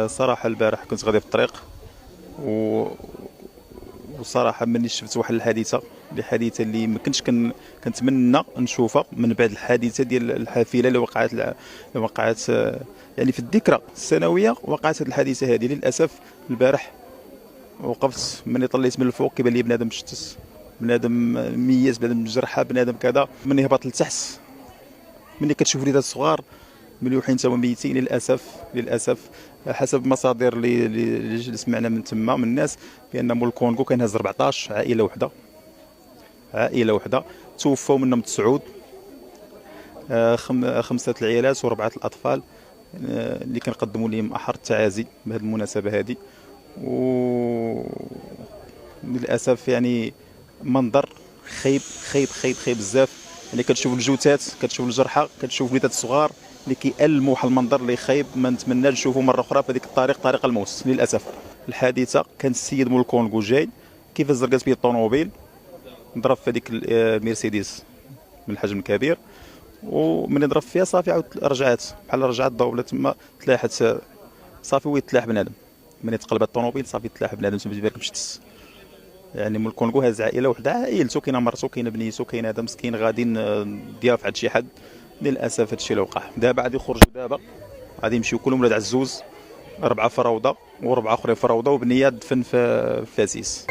صراحة البارح كنت غادي في الطريق وصراحة ملي شفت واحد الحادثة اللي ما كنتش كنتمنى نشوفها من بعد الحادثة ديال الحافلة اللي وقعت يعني في الذكرى السنوية. وقعت هذه الحادثة هذه للأسف البارح. وقفت ملي طليت من الفوق كيبان لي بنادم مشتت، بنادم ميت، بنادم مجرحة، بنادم كذا. ملي هبط لتحت، ملي كتشوف وليدات صغار مليوحين تما ميتين للاسف حسب مصادر اللي سمعنا من تما من الناس بان مول الكونغو كان هاز 14 عائله وحده توفوا منهم 9 5 العيالات و4 الاطفال اللي كنقدموا لهم احر التعازي بهذه المناسبه هذه. وللاسف يعني منظر خايب خايب خايب خايب بزاف. يعني كتشوف الجثات، كتشوف الجرحى، كتشوف وليدات الصغار اللي كيألموا. واحد المنظر اللي خايب ما نتمنى نشوفه مره اخرى في هذيك طريق الموت للاسف. الحادثه كان السيد مول الكونغو جاي كيفاش زرقات به الطوموبيل، ضرب في هذيك المرسيدس من الحجم الكبير، ومن ضرب فيها صافي عاود رجعات بحال رجعات ضوبله تما تلاحت صافي ويتلاح بنادم. من تقلبت الطوموبيل صافي تلاح بنادم تما بالك مشتس. يعني مول الكونغو هاز عائله وحده، عائلته كاينه مرته كاينه بنيته كاين هذا مسكين غاديين ضياف عند شي حد. للاسف هذا الشيء اللي وقع. دابا غادي يخرجوا، دابا غادي يمشيو كلهم ولاد عزوز، 4 في روضه و4 اخرين في روضه، وبنيه دفن في فاسيس.